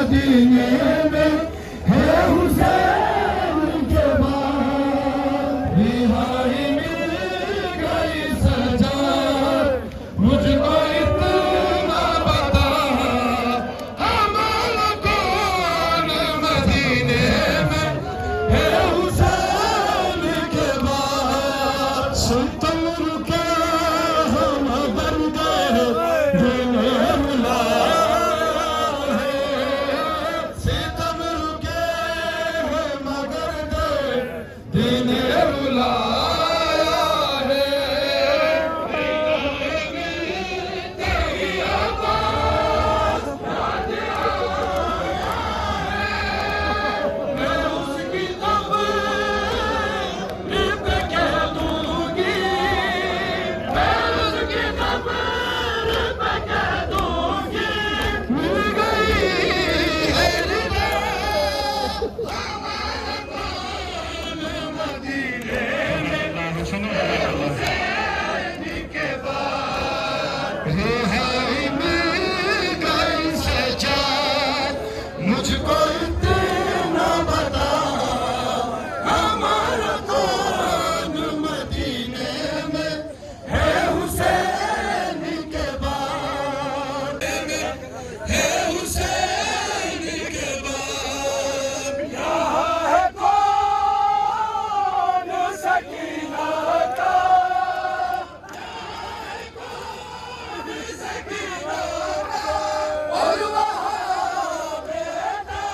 मदीने में है हुसैन के बाद रिहाई मिल गई सजाद मुझको इतना बता हमारा कौन मदीने में है हुसैन के बाद सुल्तान रुके हम बन गए दिने बुलाया है सितम रुके हैं मगर दे दिने बुलाया है तेरी आवाज़ याद आया मैं उसकी कब्र पे कह दूंगी मैं उसकी कब्र पे कह दूंगी मिल गई है रिदा हमारा कौन मदीने में हुसैन के बाद रिहाई मिल गई सजाद मुझको इतना बता हमारा कौन मदीने में है हुसैन के बाद है हुसैन के बाद यहाँ है कौन सकीना का सकीना का और वहाँ बेटा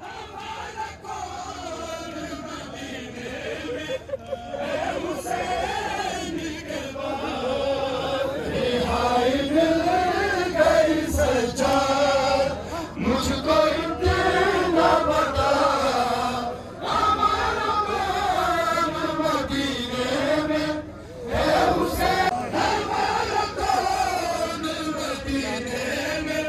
हमारा कौन मदीने में है हुसैन के बाद रिहाई मिल गई सजाद मुझको इतना बता हमारा कौन मदीने में है हुसैन हमारा कौन मदीने में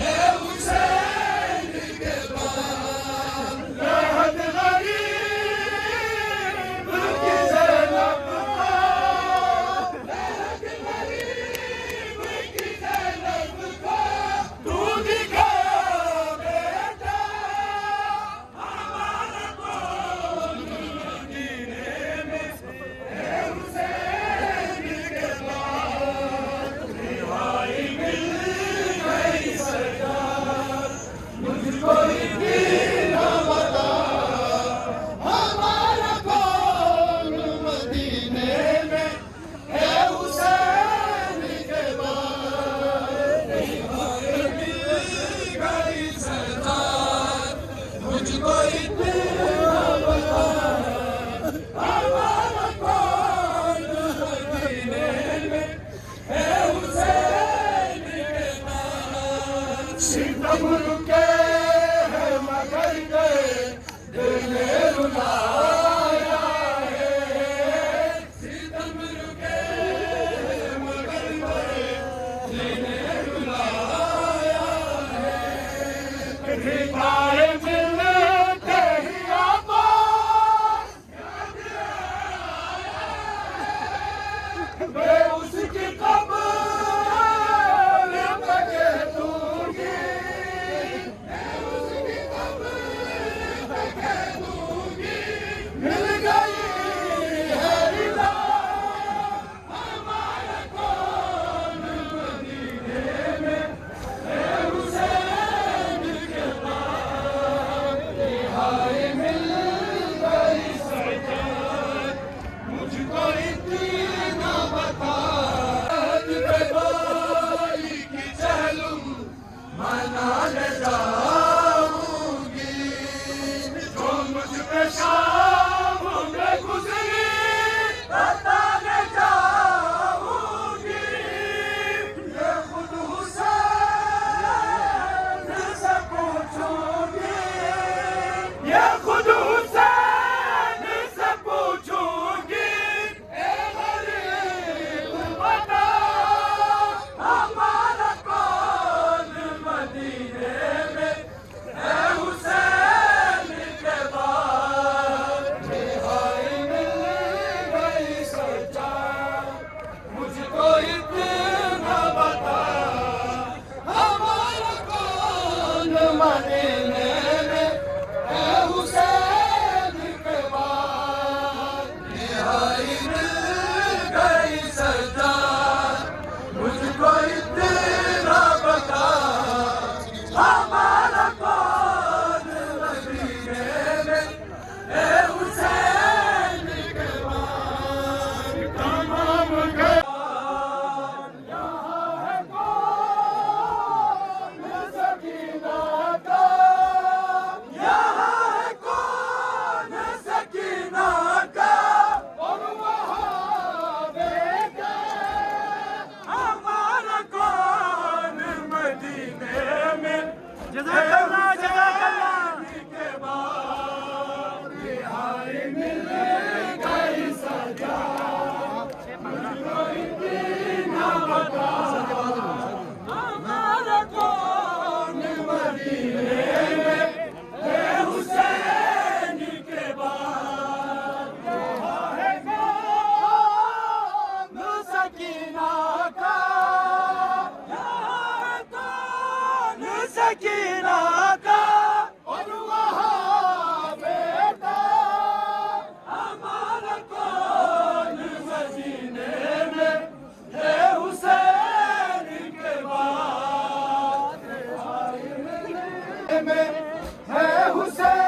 है हुसैन के बाद रहत गरीब की ज़ैनब का रहत गरीब की ज़ैनब का तू दिखा बेटा हमारा कौन मदीने में है हुसैन के बाद रिहाई मिल गई सजाद मुझको इतना बता हमारा कौन मदीने में है हुसैन के बाद रिहाई मिल गई सजाद मुझको इतना बता हमारा कौन मदीने में है हुसैन के बाद सितम रुके हैं मगर गए दिने रुलाया है सितम रुके हैं मगर गए दिने रुलाया है रिदाए मिलते ही आवाज़ याद आया मैं उसकी कब्र पे कह दूंगी मैं उसकी कब्र पे कह दूंगी मिल गई है रिदा हमारा कौन मदीने में है हुसैन के बाद मदीने में है हुसैन के बाद रिहाई मिल गई सरदार मुझको इतना बता हमारा कौन मदीने में है हुसैन के बाद तमाम यहाँ है कौन सकीना का यहाँ है कौन सकीना का और वहाँ बेटा हमारा कौन मदीने में जज़ाकल्लाह जज़ाकल्लाह के बाद रिहाई मिल गई सजा मुझको इतना बता हमारा कौन मदीने में है हुसैन के बाद यहाँ है कौन सकीना का यहाँ है कौन सकीना का और वहाँ बेटा हमारा कौन मदीने में है हुसैन के बाद में है हुसैन